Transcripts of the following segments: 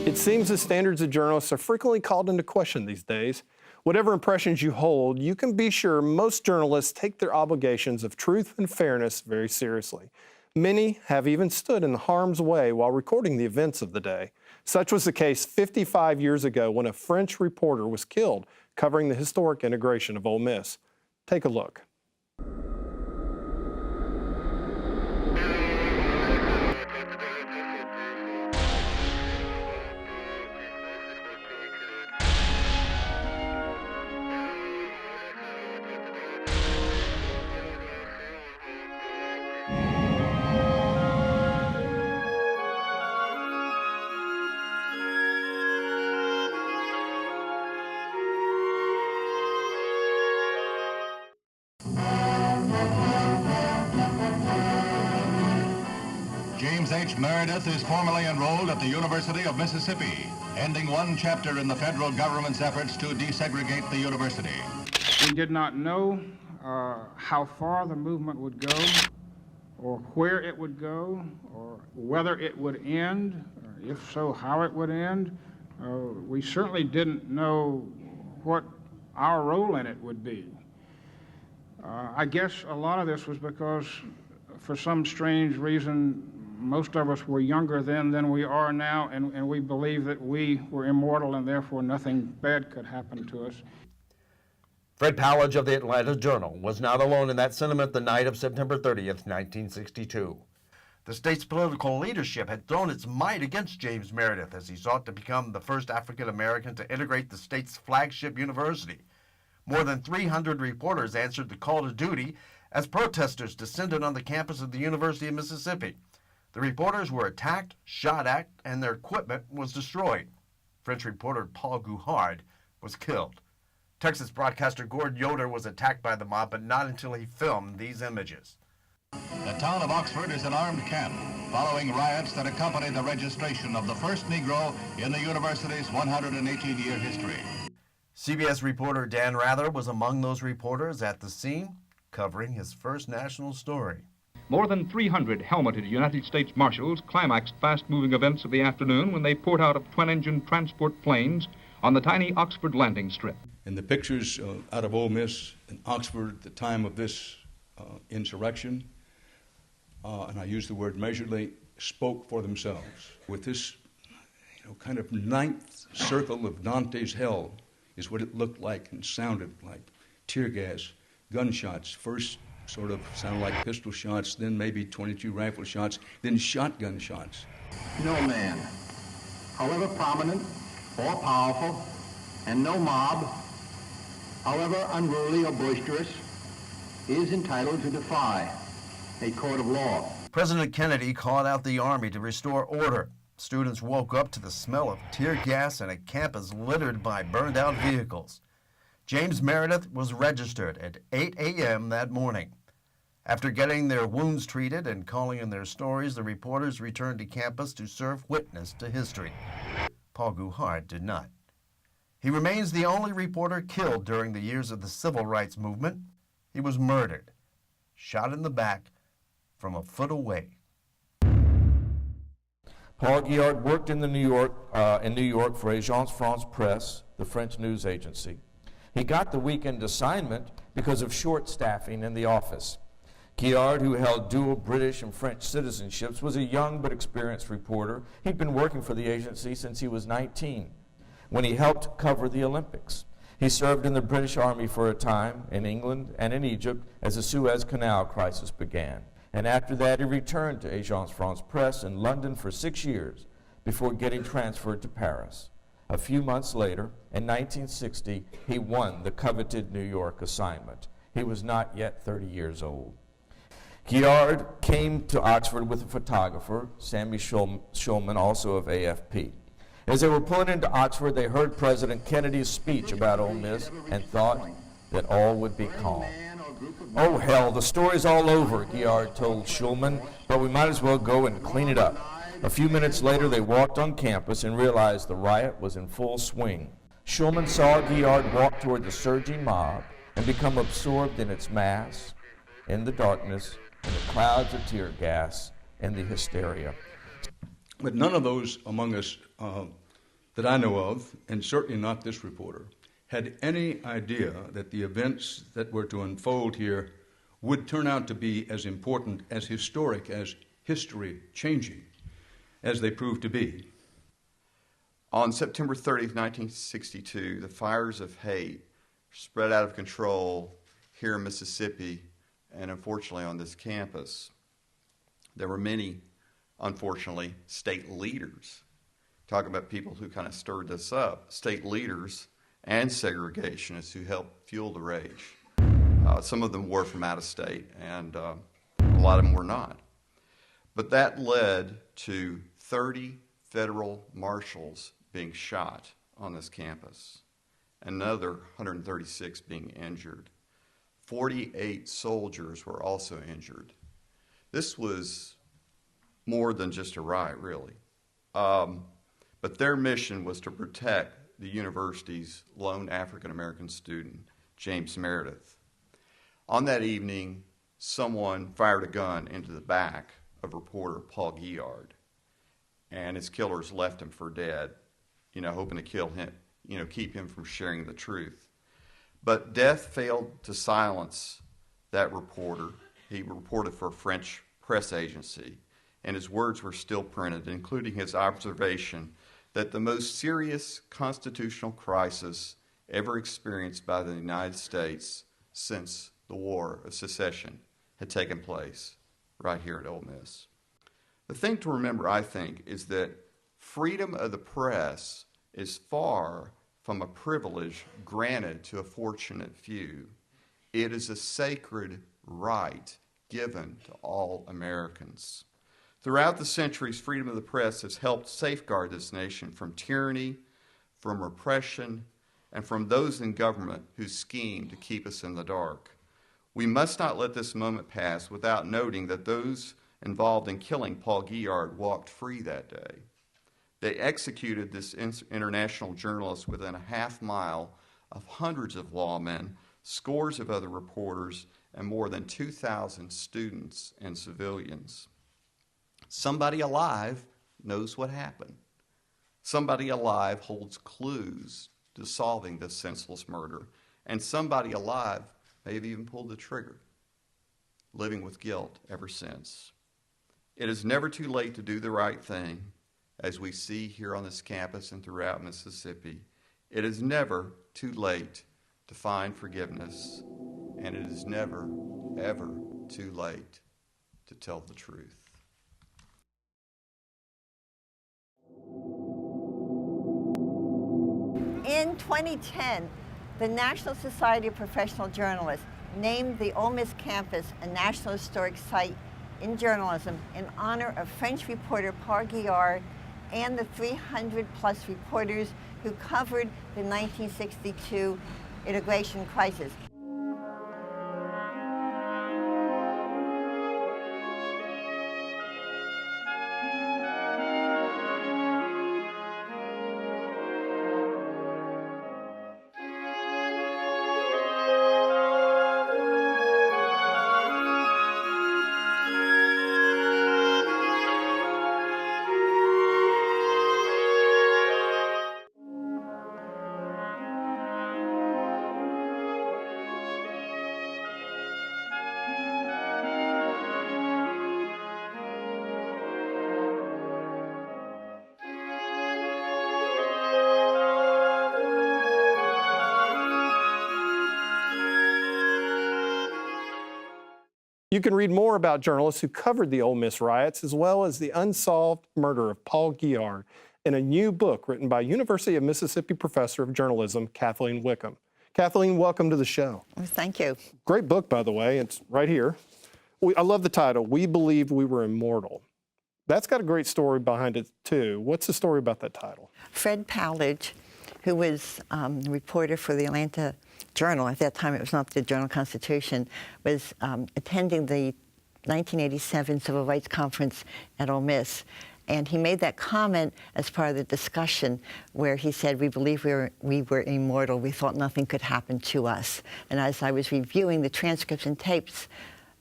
It seems the standards of journalists are frequently called into question these days. Whatever impressions you hold, you can be sure most journalists take their obligations of truth and fairness very seriously. Many have even stood in harm's way while recording the events of the day. Such was the case 55 years ago when a French reporter was killed covering the historic integration of Ole Miss. Take a look. James H. Meredith is formally enrolled at the University of Mississippi, ending one chapter in the federal government's efforts to desegregate the university. We did not know how far the movement would go, or where it would go, or whether it would end, or if so, how it would end. We certainly didn't know what our role in it would be. I guess a lot of this was because, for some strange reason, most of us were younger then than we are now, and we believed that we were immortal and therefore nothing bad could happen to us. Fred Powledge of the Atlanta Journal was not alone in that sentiment the night of September 30th, 1962. The state's political leadership had thrown its might against James Meredith as he sought to become the first African American to integrate the state's flagship university. More than 300 reporters answered the call to duty as protesters descended on the campus of the University of Mississippi. The reporters were attacked, shot at, and their equipment was destroyed. French reporter Paul Gouhard was killed. Texas broadcaster Gord Yoder was attacked by the mob, but not until he filmed these images. The town of Oxford is an armed camp, following riots that accompanied the registration of the first Negro in the university's 118-year history. CBS reporter Dan Rather was among those reporters at the scene, covering his first national story. More than 300 helmeted United States Marshals climaxed fast-moving events of the afternoon when they poured out of twin-engine transport planes on the tiny Oxford landing strip. And the pictures out of Ole Miss and Oxford at the time of this insurrection, and I use the word measuredly, spoke for themselves. With this kind of ninth circle of Dante's hell is what it looked like and sounded like. Tear gas, gunshots, first sort of sounded like pistol shots, then maybe 22 rifle shots, then shotgun shots. No man, however prominent or powerful, and no mob, however unruly or boisterous, is entitled to defy a court of law. President Kennedy called out the Army to restore order. Students woke up to the smell of tear gas and a campus littered by burned-out vehicles. James Meredith was registered at 8 a.m. that morning. After getting their wounds treated and calling in their stories, the reporters returned to campus to serve witness to history. Paul Gouhard did not. He remains the only reporter killed during the years of the civil rights movement. He was murdered, shot in the back from a foot away. Paul Gouhard worked in New York for Agence France Presse, the French news agency. He got the weekend assignment because of short staffing in the office. Gouhard, who held dual British and French citizenships, was a young but experienced reporter. He'd been working for the agency since he was 19, when he helped cover the Olympics. He served in the British Army for a time in England and in Egypt as the Suez Canal crisis began. And after that, he returned to Agence France Presse in London for 6 years before getting transferred to Paris. A few months later, in 1960, he won the coveted New York assignment. He was not yet 30 years old. Gouhard came to Oxford with a photographer, Sammy Schulman, also of AFP. As they were pulling into Oxford, they heard President Kennedy's speech about Ole Miss and thought that all would be calm. "Oh, hell, the story's all over," Gouhard told Schulman, "but we might as well go and clean it up." A few minutes later, they walked on campus and realized the riot was in full swing. Schulman saw Guillard walk toward the surging mob and become absorbed in its mass, in the darkness, in the clouds of tear gas, and the hysteria. But none of those among us that I know of, and certainly not this reporter, had any idea that the events that were to unfold here would turn out to be as important, as historic, as history-changing as they proved to be. On September 30th, 1962, the fires of hate spread out of control here in Mississippi and unfortunately on this campus. There were many, unfortunately, state leaders. Talk about people who kind of stirred this up. State leaders and segregationists who helped fuel the rage. Some of them were from out of state, and a lot of them were not. But that led to 30 federal marshals being shot on this campus, another 136 being injured. 48 soldiers were also injured. This was more than just a riot, really. But their mission was to protect the university's lone African-American student, James Meredith. On that evening, someone fired a gun into the back of reporter Paul Guillard, and his killers left him for dead, hoping to kill him, keep him from sharing the truth. But death failed to silence that reporter. He reported for a French press agency, and his words were still printed, including his observation that the most serious constitutional crisis ever experienced by the United States since the War of Secession had taken place right here at Ole Miss. The thing to remember, I think, is that freedom of the press is far from a privilege granted to a fortunate few. It is a sacred right given to all Americans. Throughout the centuries, freedom of the press has helped safeguard this nation from tyranny, from repression, and from those in government who scheme to keep us in the dark. We must not let this moment pass without noting that those involved in killing Paul Guillard walked free that day. They executed this international journalist within a half mile of hundreds of lawmen, scores of other reporters, and more than 2,000 students and civilians. Somebody alive knows what happened. Somebody alive holds clues to solving this senseless murder, and somebody alive may have even pulled the trigger, living with guilt ever since. It is never too late to do the right thing, as we see here on this campus and throughout Mississippi. It is never too late to find forgiveness, and it is never, ever too late to tell the truth. In 2010, the National Society of Professional Journalists named the Ole Miss campus a National Historic Site in Journalism in honor of French reporter Paul Guillard and the 300-plus reporters who covered the 1962 integration crisis. You can read more about journalists who covered the Ole Miss riots, as well as the unsolved murder of Paul Guillard, in a new book written by University of Mississippi professor of journalism, Kathleen Wickham. Kathleen, welcome to the show. Thank you. Great book, by the way. It's right here. I love the title, We Believed We Were Immortal. That's got a great story behind it, too. What's the story about that title? Fred Powledge, who was a reporter for the Atlanta Journal, at that time it was not the Journal-Constitution, was attending the 1987 Civil Rights Conference at Ole Miss. And he made that comment as part of the discussion where he said, we believe we were immortal. We thought nothing could happen to us. And as I was reviewing the transcripts and tapes,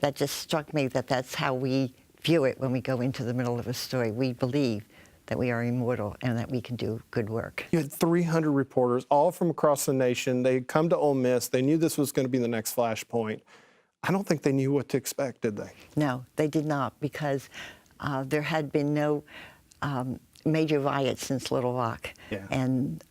that just struck me that that's how we view it when we go into the middle of a story. We believe that we are immortal and that we can do good work. You had 300 reporters, all from across the nation. They had come to Ole Miss. They knew this was going to be the next flashpoint. I don't think they knew what to expect, did they? No, they did not, because there had been no major riots since Little Rock. Yeah. And,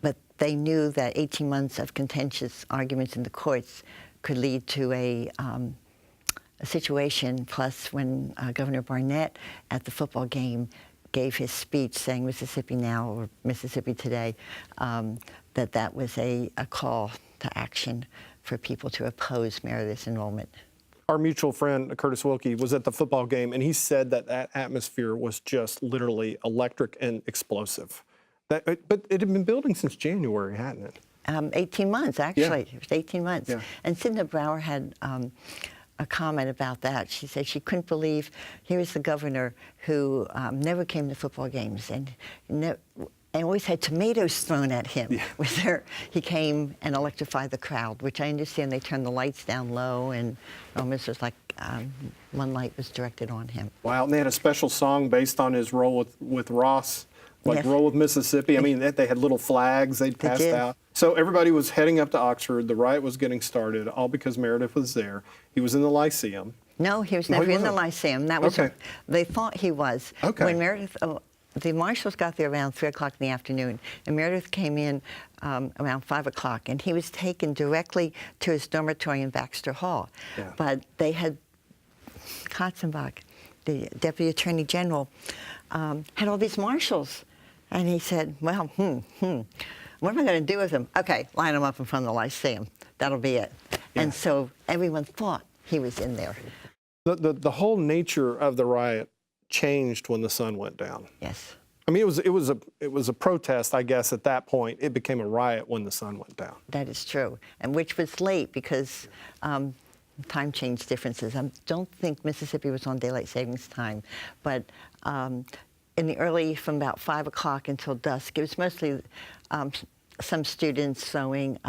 but they knew that 18 months of contentious arguments in the courts could lead to a situation. Plus, when Governor Barnett at the football game gave his speech saying Mississippi now or Mississippi today, that was a call to action for people to oppose Meredith's enrollment. Our mutual friend, Curtis Wilkie, was at the football game, and he said that that atmosphere was just literally electric and explosive. But it had been building since January, hadn't it? 18 months, actually. Yeah. It was 18 months. Yeah. And Sidna Brower had a comment about that. She said she couldn't believe, here was the governor who never came to football games and always had tomatoes thrown at him. Yeah. He came and electrified the crowd, which I understand they turned the lights down low, and almost was like one light was directed on him. Wow, and they had a special song based on his role with Ross, like Yes. Roll with Mississippi. I mean, they had little flags they'd passed did. out. So everybody was heading up to Oxford. The riot was getting started, all because Meredith was there. He was in the Lyceum. No, he was No, never he in the wasn't. Lyceum. That was Okay. they thought he was. Okay. When Meredith, the marshals got there around 3 o'clock in the afternoon, and Meredith came in around 5 o'clock, and he was taken directly to his dormitory in Baxter Hall. Yeah. But they had, Katzenbach, the Deputy Attorney General, had all these marshals. And he said, well, what am I going to do with them? Okay, line them up in front of the Lyceum. That'll be it. Yeah. And so everyone thought he was in there. The whole nature of the riot changed when the sun went down. Yes. I mean, it was a protest, I guess, at that point. It became a riot when the sun went down. That is true, and which was late because time change differences. I don't think Mississippi was on daylight savings time, but in the early, from about 5 o'clock until dusk, it was mostly some students throwing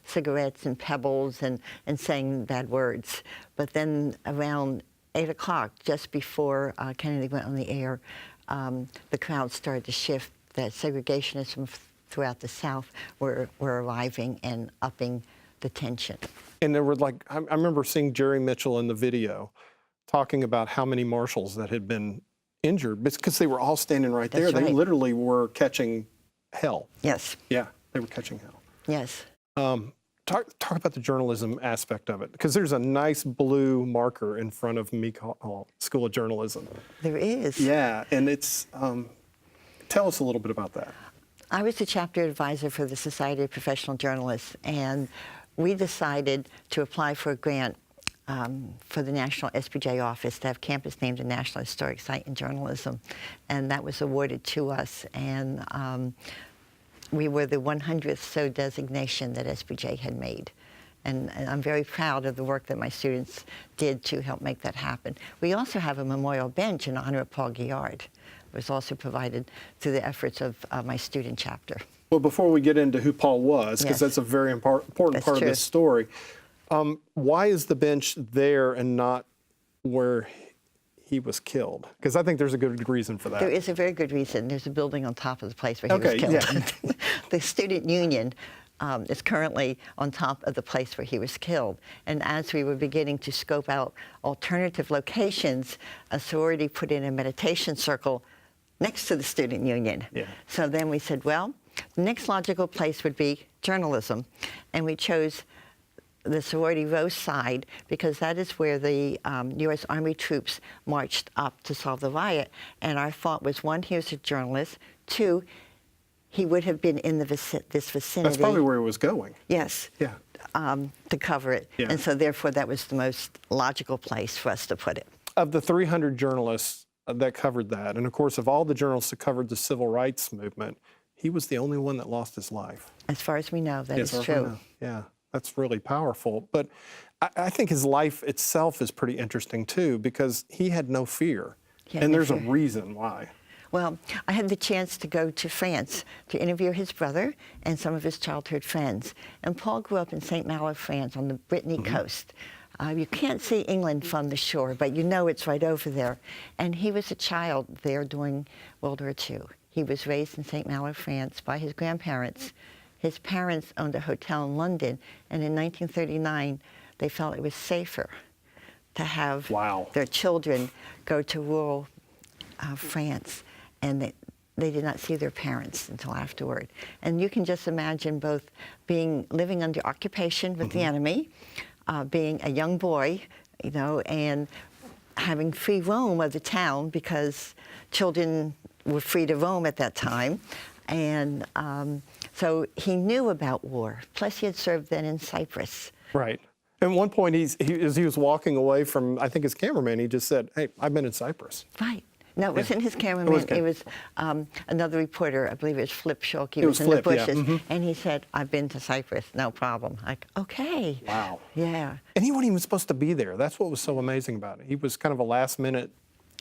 cigarettes and pebbles and saying bad words. But then around 8 o'clock, just before Kennedy went on the air, the crowd started to shift. The segregationists from throughout the South were arriving and upping the tension. And there were I remember seeing Jerry Mitchell in the video talking about how many marshals that had been injured because they were all standing right there. That's right. They literally were catching hell. Yes. Yeah, they were catching hell. Yes. Talk about the journalism aspect of it, because there's a nice blue marker in front of Meek Hall School of Journalism. There is. Yeah, and it's, tell us a little bit about that. I was the chapter advisor for the Society of Professional Journalists, and we decided to apply for a grant for the National SPJ office to have campus named a National Historic Site in Journalism, and that was awarded to us. And we were the 100th so designation that SPJ had made. And I'm very proud of the work that my students did to help make that happen. We also have a memorial bench in honor of Paul Guillard. It was also provided through the efforts of my student chapter. Well, before we get into who Paul was, because Yes. that's a very important part True. of this story, why is the bench there and not where he was killed? Because I think there's a good reason for that. There is a very good reason. There's a building on top of the place where he Okay, was killed. yeah. The student union is currently on top of the place where he was killed. And as we were beginning to scope out alternative locations, a sorority put in a meditation circle next to the student union. Yeah. So then we said, well, the next logical place would be journalism. And we chose the sorority row side because that is where the U.S. Army troops marched up to solve the riot. And our thought was, one, he was a journalist. Two, he would have been in this vicinity. That's probably where he was going. Yes. Yeah. To cover it. Yeah. And so therefore that was the most logical place for us to put it. Of the 300 journalists that covered that, and of course of all the journalists that covered the civil rights movement, he was the only one that lost his life. As far as we know, that As is far as we true. know. Yeah, that's really powerful. But I think his life itself is pretty interesting too, because he had no fear. Yeah, And there's a yes, sir. reason why. Well, I had the chance to go to France to interview his brother and some of his childhood friends. And Paul grew up in St. Malo, France, on the Brittany coast. You can't see England from the shore, but you know it's right over there. And he was a child there during World War II. He was raised in St. Malo, France, by his grandparents. His parents owned a hotel in London, and in 1939, they felt it was safer to have their children go to rural France, and they did not see their parents until afterward. And you can just imagine both living under occupation with the enemy, being a young boy, you know, and having free roam of the town because children were free to roam at that time. And so he knew about war. Plus, he had served then in Cyprus. Right. At one point, as he was walking away from, I think, his cameraman, he just said, "Hey, I've been in Cyprus." Right. No, it wasn't his cameraman. It was another reporter. I believe it was Flip Schulke. He was in the bushes. Yeah. And he said, "I've been to Cyprus, no problem." Like, okay. Wow. Yeah. And he wasn't even supposed to be there. That's what was so amazing about it. He was kind of a last-minute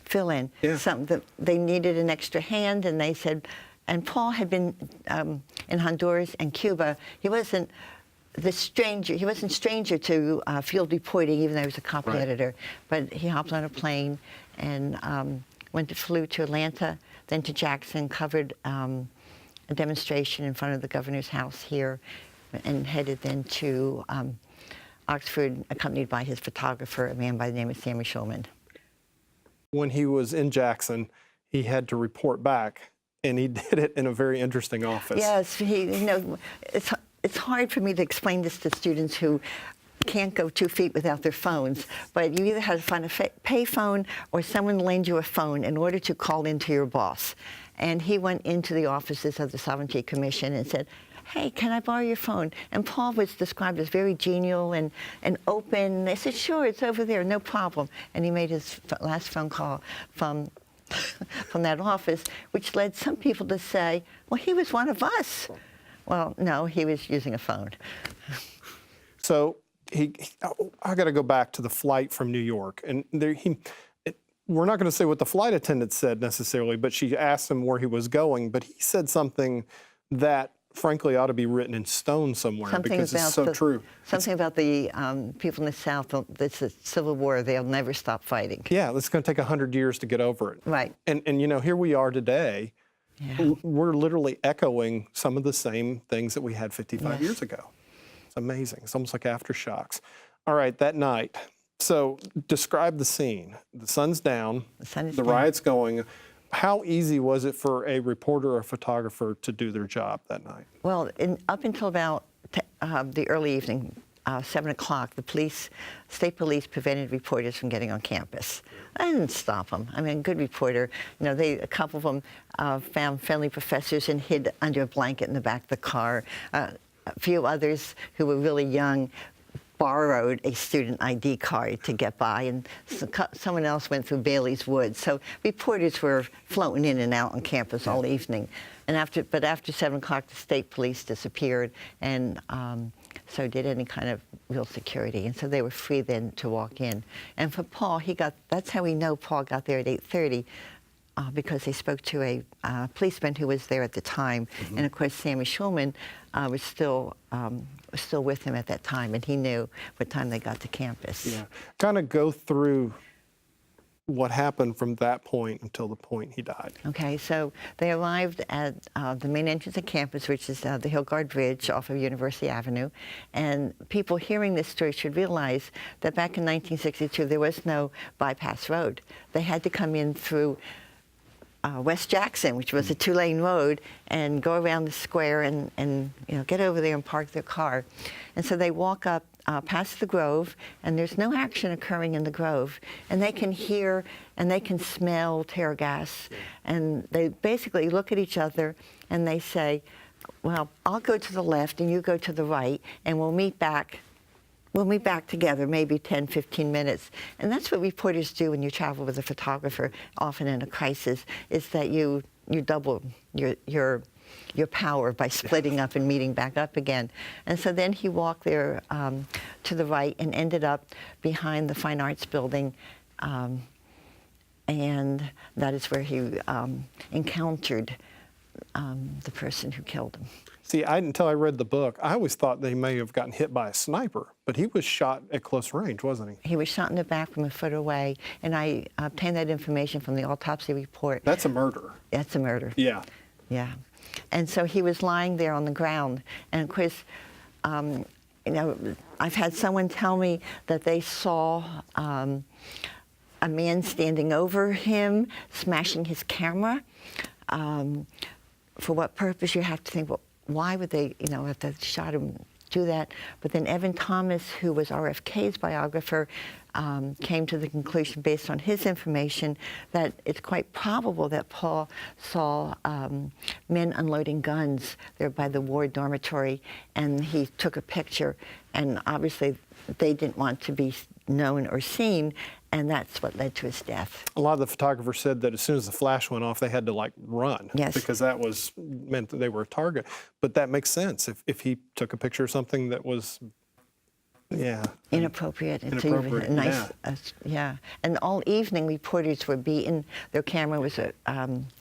fill-in. Yeah. Something that they needed an extra hand, and they said, and Paul had been in Honduras and Cuba. He wasn't stranger to field reporting, even though he was a copy editor. But he hopped on a plane and flew to Atlanta, then to Jackson, covered a demonstration in front of the governor's house here, and headed then to Oxford, accompanied by his photographer, a man by the name of Sammy Schulman. When he was in Jackson, he had to report back, and he did it in a very interesting office. Yes, it's hard for me to explain this to students who can't go 2 feet without their phones, but you either have to find a pay phone or someone lend you a phone in order to call into your boss. And he went into the offices of the Sovereignty Commission and said, "Hey, can I borrow your phone?" And Paul was described as very genial and open. They said, "Sure, it's over there, no problem." And he made his last phone call from that office, which led some people to say, "Well, he was one of us." Well, no, he was using a phone. So I got to go back to the flight from New York. And we're not going to say what the flight attendant said necessarily, but she asked him where he was going. But he said something that, frankly, ought to be written in stone somewhere because it's so true. Something about the people in the South, it's a civil war, they'll never stop fighting. Yeah, it's going to take 100 years to get over it. Right. And you know, here we are today. Yeah. We're literally echoing some of the same things that we had 55 years ago. It's amazing. It's almost like aftershocks. All right, that night. So describe the scene. The sun's down. The riot's going. How easy was it for a reporter or a photographer to do their job that night? Well, up until about the early evening, 7 o'clock, the state police prevented reporters from getting on campus. I didn't stop them. I mean, a good reporter, you know, a couple of them found friendly professors and hid under a blanket in the back of the car. A few others who were really young borrowed a student ID card to get by, and someone else went through Bailey's Woods. So reporters were floating in and out on campus all evening. And after 7 o'clock, the state police disappeared, and so did any kind of real security. And so they were free then to walk in. And for Paul, that's how we know Paul got there at 8:30, because they spoke to a policeman who was there at the time. Mm-hmm. And of course, Sammy Schulman was still with him at that time, and he knew what time they got to campus. Yeah, kind of go through what happened from that point until the point he died. Okay, so they arrived at the main entrance of campus, which is the Hillgard Bridge off of University Avenue. And people hearing this story should realize that back in 1962, there was no bypass road. They had to come in through West Jackson, which was a 2-lane road, and go around the square and get over there and park their car. And so they walk up past the Grove, and there's no action occurring in the Grove. And they can hear and they can smell tear gas. And they basically look at each other and they say, "Well, I'll go to the left and you go to the right, and we'll meet back together, maybe 10, 15 minutes." And that's what reporters do when you travel with a photographer, often in a crisis, is that you double your power by splitting up and meeting back up again. And so then he walked there to the right and ended up behind the Fine Arts Building and that is where he encountered the person who killed him. See, until I read the book, I always thought they may have gotten hit by a sniper, but he was shot at close range, wasn't he? He was shot in the back from a foot away, and I obtained that information from the autopsy report. That's a murder. That's a murder. Yeah. Yeah. And so he was lying there on the ground, and of course, you know, I've had someone tell me that they saw a man standing over him, smashing his camera. For what purpose? You have to think, well, why would they, you know, if they shot him, do that? But then Evan Thomas, who was RFK's biographer, came to the conclusion, based on his information, that it's quite probable that Paul saw men unloading guns there by the ward dormitory, and he took a picture, and obviously they didn't want to be known or seen, and that's what led to his death. A lot of the photographers said that as soon as the flash went off, they had to like run. Yes. Because that meant that they were a target. But that makes sense if he took a picture of something that was, yeah. Inappropriate. Inappropriate, Yeah. And all evening, reporters were beaten. Their camera was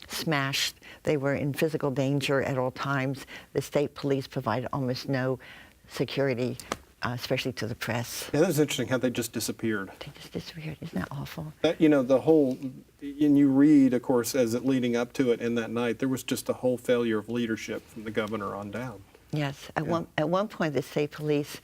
smashed. They were in physical danger at all times. The state police provided almost no security, especially to the press. Yeah, that was interesting how they just disappeared. They just disappeared. Isn't that awful? That, you know, the whole, and you read, of course, as it leading up to it in that night, there was just a whole failure of leadership from the governor on down. Yes. At one point, the state police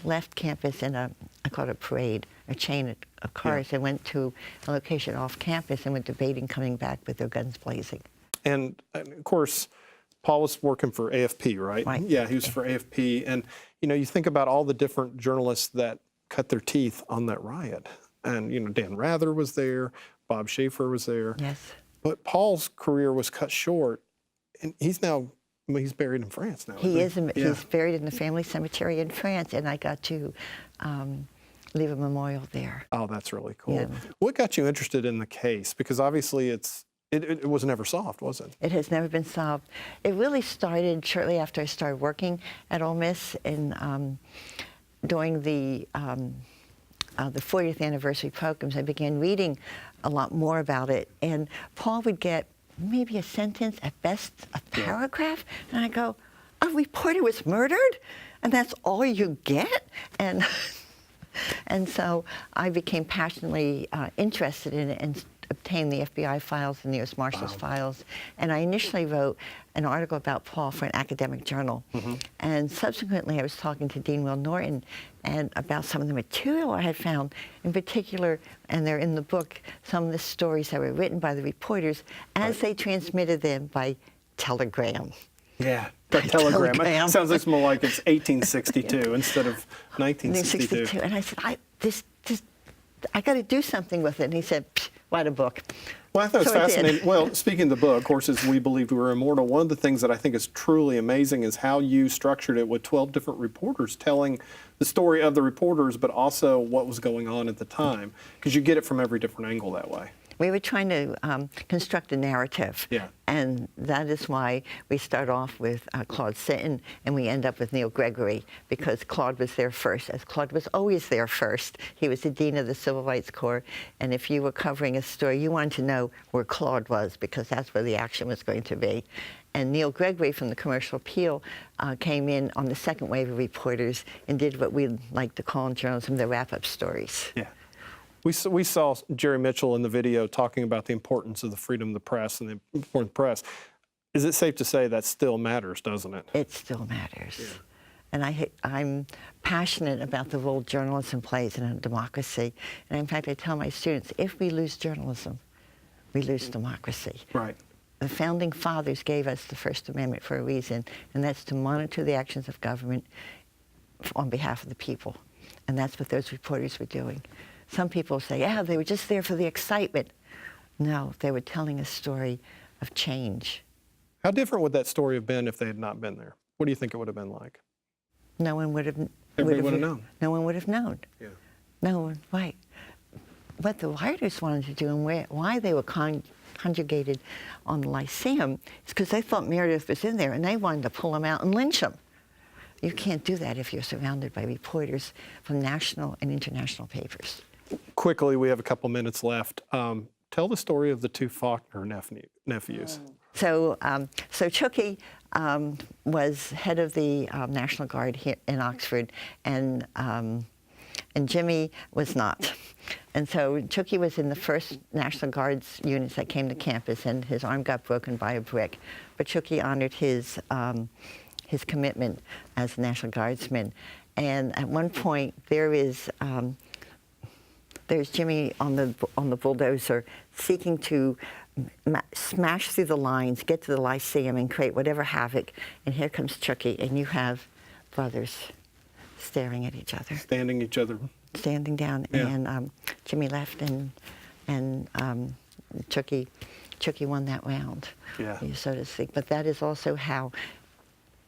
left campus in I call it a parade, a chain of cars. They went to a location off campus and were debating coming back with their guns blazing. And of course, Paul was working for AFP, right? Right. Yeah, he was for AFP. And, you know, you think about all the different journalists that cut their teeth on that riot. And, you know, Dan Rather was there, Bob Schaefer was there. Yes. But Paul's career was cut short, and he's buried in France now. He is. Yeah. He's buried in the family cemetery in France, and I got to leave a memorial there. Oh, that's really cool. Yeah. What got you interested in the case? Because obviously it was never solved, was it? It has never been solved. It really started shortly after I started working at Ole Miss, and during the 40th anniversary programs, I began reading a lot more about it. And Paul would get maybe a sentence, at best a paragraph, and I go, a reporter was murdered, and that's all you get? And so I became passionately interested in it and obtained the FBI files and the U.S. Marshal's files. And I initially wrote an article about Paul for an academic journal. And subsequently, I was talking to Dean Will Norton and about some of the material I had found, in particular, and they're in the book, some of the stories that were written by the reporters as they transmitted them by telegram. Yeah, the telegram. Sounds like more like it's 1862 instead of 1962. And I said, I got to do something with it. And he said, write a book. Well, I thought it was So I did. fascinating. Well, speaking of the book, of course, as We Believed We Were Immortal, one of the things that I think is truly amazing is how you structured it with 12 different reporters telling the story of the reporters, but also what was going on at the time, because you get it from every different angle that way. We were trying to construct a narrative. Yeah. And that is why we start off with Claude Sitton, and we end up with Neil Gregory, because Claude was there first, as Claude was always there first. He was the dean of the Civil Rights Corps, and if you were covering a story, you wanted to know where Claude was, because that's where the action was going to be. And Neil Gregory from the Commercial Appeal came in on the second wave of reporters and did what we like to call in journalism the wrap-up stories. Yeah. We saw Jerry Mitchell in the video talking about the importance of the freedom of the press and the importance of the press. Is it safe to say that still matters, doesn't it? It still matters. Yeah. And I'm passionate about the role journalism plays in a democracy. And in fact, I tell my students, if we lose journalism, we lose democracy. Right. The Founding Fathers gave us the First Amendment for a reason, and that's to monitor the actions of government on behalf of the people. And that's what those reporters were doing. Some people say, yeah, they were just there for the excitement. No, they were telling a story of change. How different would that story have been if they had not been there? What do you think it would have been like? No one would have. Everybody would have known. No one would have known. Yeah. No one, right. What the writers wanted to do and why they were conjugated on the Lyceum is because they thought Meredith was in there and they wanted to pull him out and lynch him. You can't do that if you're surrounded by reporters from national and international papers. Quickly, we have a couple minutes left. Tell the story of the two Faulkner nephews. So Chucky was head of the National Guard here in Oxford, and Jimmy was not. And so Chucky was in the first National Guard's units that came to campus, and his arm got broken by a brick. But Chucky honored his commitment as a National Guardsman. And at one point, there's Jimmy on the bulldozer seeking to smash through the lines, get to the Lyceum, and create whatever havoc. And here comes Chucky, and you have brothers staring at each other. Standing each other. Standing down, Yeah. and Jimmy left, and Chucky won that round, so to speak. But that is also how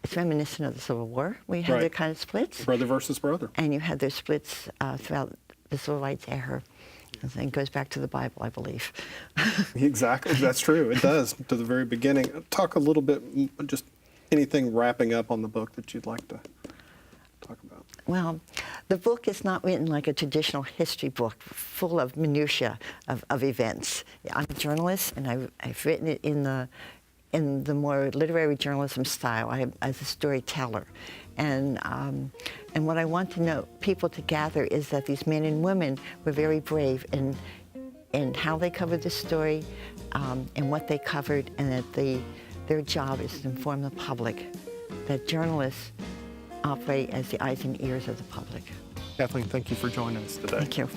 it's reminiscent of the Civil War. We had Right. their kind of splits. Brother versus brother. And you had their splits throughout the Civil Rights era. And it goes back to the Bible, I believe. Exactly, that's true. It does, to the very beginning. Talk a little bit, just anything wrapping up on the book that you'd like to talk about. Well, the book is not written like a traditional history book full of minutiae of events. I'm a journalist, and I've written it in the more literary journalism style, as a storyteller. And what I want people to gather is that these men and women were very brave in how they covered the story, and what they covered, and that their job is to inform the public, that journalists operate as the eyes and ears of the public. Kathleen, thank you for joining us today. Thank you.